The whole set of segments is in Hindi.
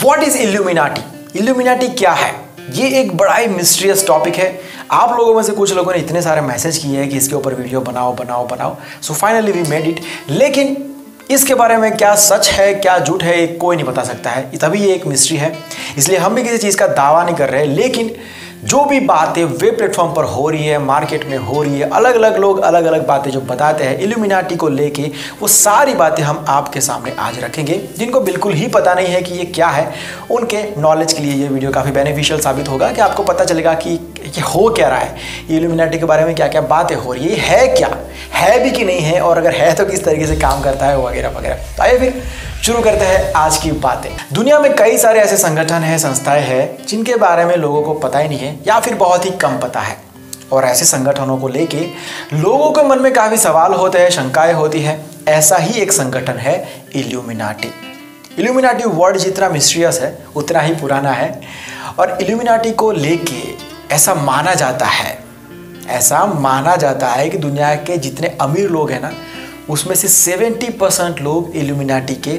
What is illuminati? इल्यूमिनाटी क्या है? ये एक बड़ा ही मिस्टीरियस टॉपिक है। आप लोगों में से कुछ लोगों ने इतने सारे मैसेज किए हैं कि इसके ऊपर वीडियो बनाओ बनाओ बनाओ। So finally we made it. लेकिन इसके बारे में क्या सच है क्या झूठ है ये कोई नहीं बता सकता है, तभी ये एक मिस्ट्री है। इसलिए हम भी किसी चीज़ का दावा नहीं कर रहे, लेकिन जो भी बातें वेब प्लेटफॉर्म पर हो रही है, मार्केट में हो रही है, अलग अलग लोग अलग अलग बातें जो बताते हैं इल्यूमिनाटी को लेके, वो सारी बातें हम आपके सामने आज रखेंगे। जिनको बिल्कुल ही पता नहीं है कि ये क्या है, उनके नॉलेज के लिए ये वीडियो काफ़ी बेनिफिशियल साबित होगा कि आपको पता चलेगा कि हो क्या रहा है, इल्यूमिनाटी के बारे में क्या क्या बातें हो रही है क्या है भी कि नहीं है, और अगर है तो किस तरीके से काम करता है वगैरह वगैरह। तो आइए फिर शुरू करते हैं आज की बातें। दुनिया में कई सारे ऐसे संगठन हैं, संस्थाएं हैं जिनके बारे में लोगों को पता ही नहीं है या फिर बहुत ही कम पता है, और ऐसे संगठनों को लेके लोगों के मन में काफ़ी सवाल होते हैं, शंकाएं होती है। ऐसा ही एक संगठन है इल्यूमिनाटी। इल्यूमिनाटी वर्ड जितना मिस्टीरियस है उतना ही पुराना है, और इल्यूमिनाटी को लेके ऐसा माना जाता है कि दुनिया के जितने अमीर लोग हैं ना, उसमें से 70% लोग इल्यूमिनाटी के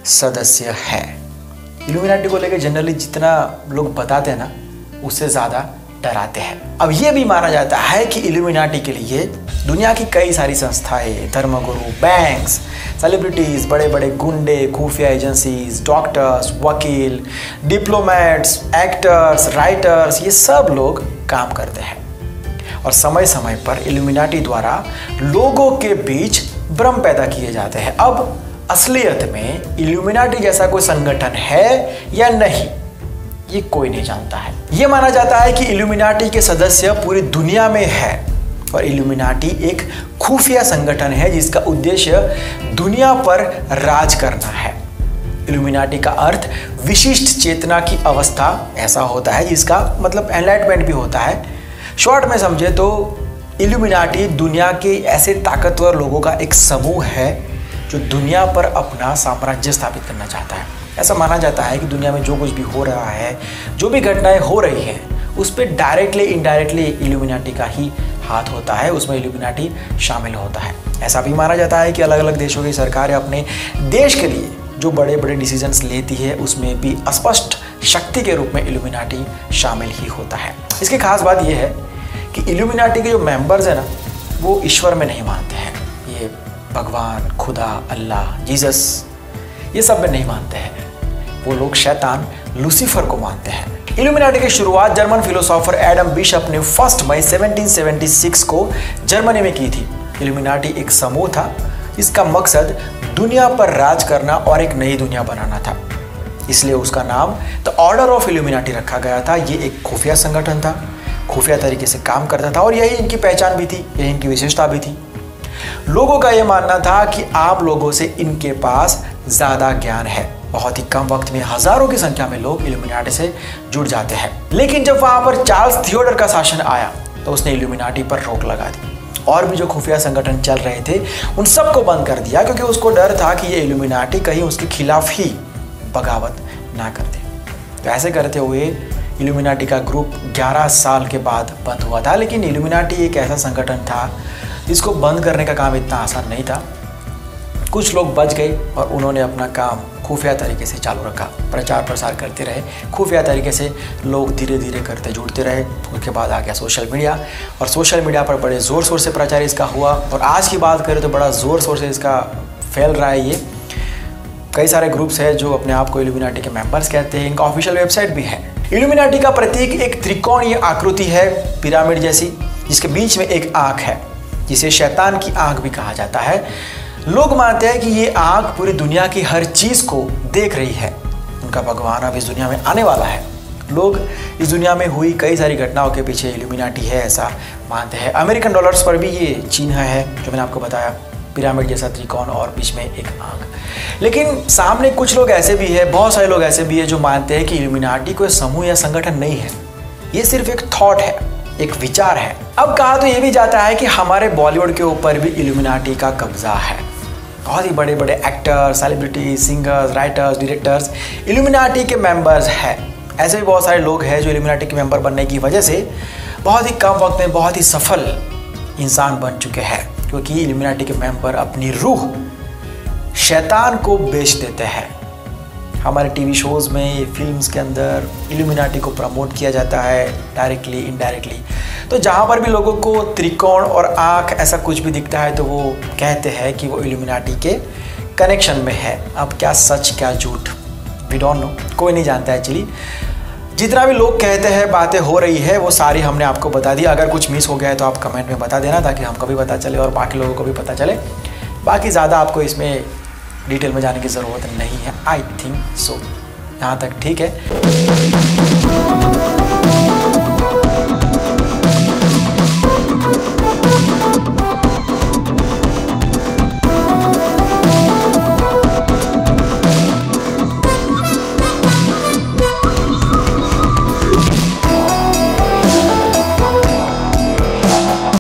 सदस्य हैं। इल्यूमिनाटी को लेकर जनरली जितना लोग बताते हैं ना, उससे ज़्यादा डराते हैं। अब ये भी माना जाता है कि इल्यूमिनाटी के लिए दुनिया की कई सारी संस्थाएं, धर्मगुरु, बैंक्स, सेलिब्रिटीज़, बड़े बड़े गुंडे, खुफिया एजेंसीज, डॉक्टर्स, वकील, डिप्लोमेट्स, एक्टर्स, राइटर्स, ये सब लोग काम करते हैं। और समय समय पर इल्यूमिनाटी द्वारा लोगों के बीच भ्रम पैदा किए जाते हैं। अब असलियत में इल्यूमिनाटी जैसा कोई संगठन है या नहीं, ये कोई नहीं जानता है। ये माना जाता है कि इल्यूमिनाटी के सदस्य पूरी दुनिया में है, और इल्यूमिनाटी एक खुफिया संगठन है जिसका उद्देश्य दुनिया पर राज करना है। इल्यूमिनाटी का अर्थ विशिष्ट चेतना की अवस्था ऐसा होता है, जिसका मतलब एनलाइटमेंट भी होता है। शॉर्ट में समझे तो इल्यूमिनाटी दुनिया के ऐसे ताकतवर लोगों का एक समूह है जो दुनिया पर अपना साम्राज्य स्थापित करना चाहता है। ऐसा माना जाता है कि दुनिया में जो कुछ भी हो रहा है, जो भी घटनाएं हो रही हैं, उस पर डायरेक्टली इनडायरेक्टली इल्यूमिनाटी का ही हाथ होता है, उसमें इल्यूमिनाटी शामिल होता है। ऐसा भी माना जाता है कि अलग अलग देशों की सरकारें अपने देश के लिए जो बड़े बड़े डिसीजंस लेती है, उसमें भी अस्पष्ट शक्ति के रूप में इल्यूमिनाटी शामिल ही होता है। इसकी खास बात यह है कि इल्यूमिनाटी के जो मेंबर्स हैं ना, वो ईश्वर में नहीं मानते हैं। ये भगवान, खुदा, अल्लाह, जीसस, ये सब में नहीं मानते हैं। वो लोग शैतान लूसीफर को मानते हैं। इल्यूमिनाटी की शुरुआत जर्मन फिलोसोफर एडम बिशप ने 1 मई 1776 को जर्मनी में की थी। इल्यूमिनाटी एक समूह था जिसका मकसद दुनिया पर राज करना और एक नई दुनिया बनाना था, इसलिए उसका नाम द ऑर्डर ऑफ इल्यूमिनाटी रखा गया था। ये एक खुफिया संगठन था, खुफिया तरीके से काम करता था, और यही इनकी पहचान भी थी, यही इनकी विशेषता भी थी। लोगों का यह मानना था कि आप लोगों से इनके पास ज़्यादा ज्ञान है। बहुत ही कम वक्त में हजारों की संख्या में लोग इल्यूमिनाटी से जुड़ जाते हैं। लेकिन जब वहाँ पर चार्ल्स थियोडर का शासन आया तो उसने इल्यूमिनाटी पर रोक लगा दी, और भी जो खुफिया संगठन चल रहे थे उन सबको बंद कर दिया, क्योंकि उसको डर था कि ये इल्यूमिनाटी कहीं उसके खिलाफ ही बगावत ना कर दे। तो ऐसे करते हुए इल्यूमिनाटी का ग्रुप 11 साल के बाद बंद हुआ था। लेकिन इल्यूमिनाटी एक ऐसा संगठन था जिसको बंद करने का काम इतना आसान नहीं था। कुछ लोग बच गए और उन्होंने अपना काम खुफिया तरीके से चालू रखा, प्रचार प्रसार करते रहे, खुफिया तरीके से लोग धीरे धीरे करते जुड़ते रहे। उसके बाद आ गया सोशल मीडिया, और सोशल मीडिया पर बड़े ज़ोर शोर से प्रचार इसका हुआ, और आज की बात करें तो बड़ा ज़ोर शोर से इसका फैल रहा है। ये कई सारे ग्रुप्स हैं जो अपने आप को इल्यूमिनाटी के मेंबर्स कहते हैं। इनका ऑफिशियल वेबसाइट भी है। इल्यूमिनाटी का प्रतीक एक त्रिकोणीय आकृति है, पिरामिड जैसी, जिसके बीच में एक आँख है, जिसे शैतान की आँख भी कहा जाता है। लोग मानते हैं कि ये आँख पूरी दुनिया की हर चीज़ को देख रही है। उनका भगवान अब इस दुनिया में आने वाला है। लोग इस दुनिया में हुई कई सारी घटनाओं के पीछे इल्यूमिनाटी है ऐसा मानते हैं। अमेरिकन डॉलर्स पर भी ये चिन्ह है जो मैंने आपको बताया, पिरामिड जैसा त्रिकोण और बीच में एक आँख। लेकिन सामने कुछ लोग ऐसे भी है, बहुत सारे लोग ऐसे भी है जो मानते हैं कि इल्यूमिनाटी कोई समूह या संगठन नहीं है, ये सिर्फ एक थॉट है, एक विचार है। अब कहा तो ये भी जाता है कि हमारे बॉलीवुड के ऊपर भी इल्यूमिनाटी का कब्जा है। बहुत ही बड़े बड़े actors, celebrities, singers, writers, directors illuminati के मेंबर्स हैं। ऐसे भी बहुत सारे लोग हैं जो इल्यूमिनाटी के मेंबर बनने की वजह से बहुत ही कम वक्त में बहुत ही सफल इंसान बन चुके हैं, क्योंकि इल्यूमिनाटी के मेंबर अपनी रूह शैतान को बेच देते हैं। हमारे टीवी शोज़ में, फिल्म्स के अंदर इल्यूमिनाटी को प्रमोट किया जाता है डायरेक्टली इनडायरेक्टली। तो जहाँ पर भी लोगों को त्रिकोण और आँख ऐसा कुछ भी दिखता है तो वो कहते हैं कि वो इल्यूमिनाटी के कनेक्शन में है। अब क्या सच क्या झूठ, वी डोंट नो, कोई नहीं जानता है एक्चुअली। जितना भी लोग कहते हैं, बातें हो रही है, वो सारी हमने आपको बता दी। अगर कुछ मिस हो गया है तो आप कमेंट में बता देना ताकि हमको भी पता चले और बाकी लोगों को भी पता चले। बाकी ज़्यादा आपको इसमें डिटेल में जाने की ज़रूरत नहीं है, आई थिंक सो। यहाँ तक ठीक है।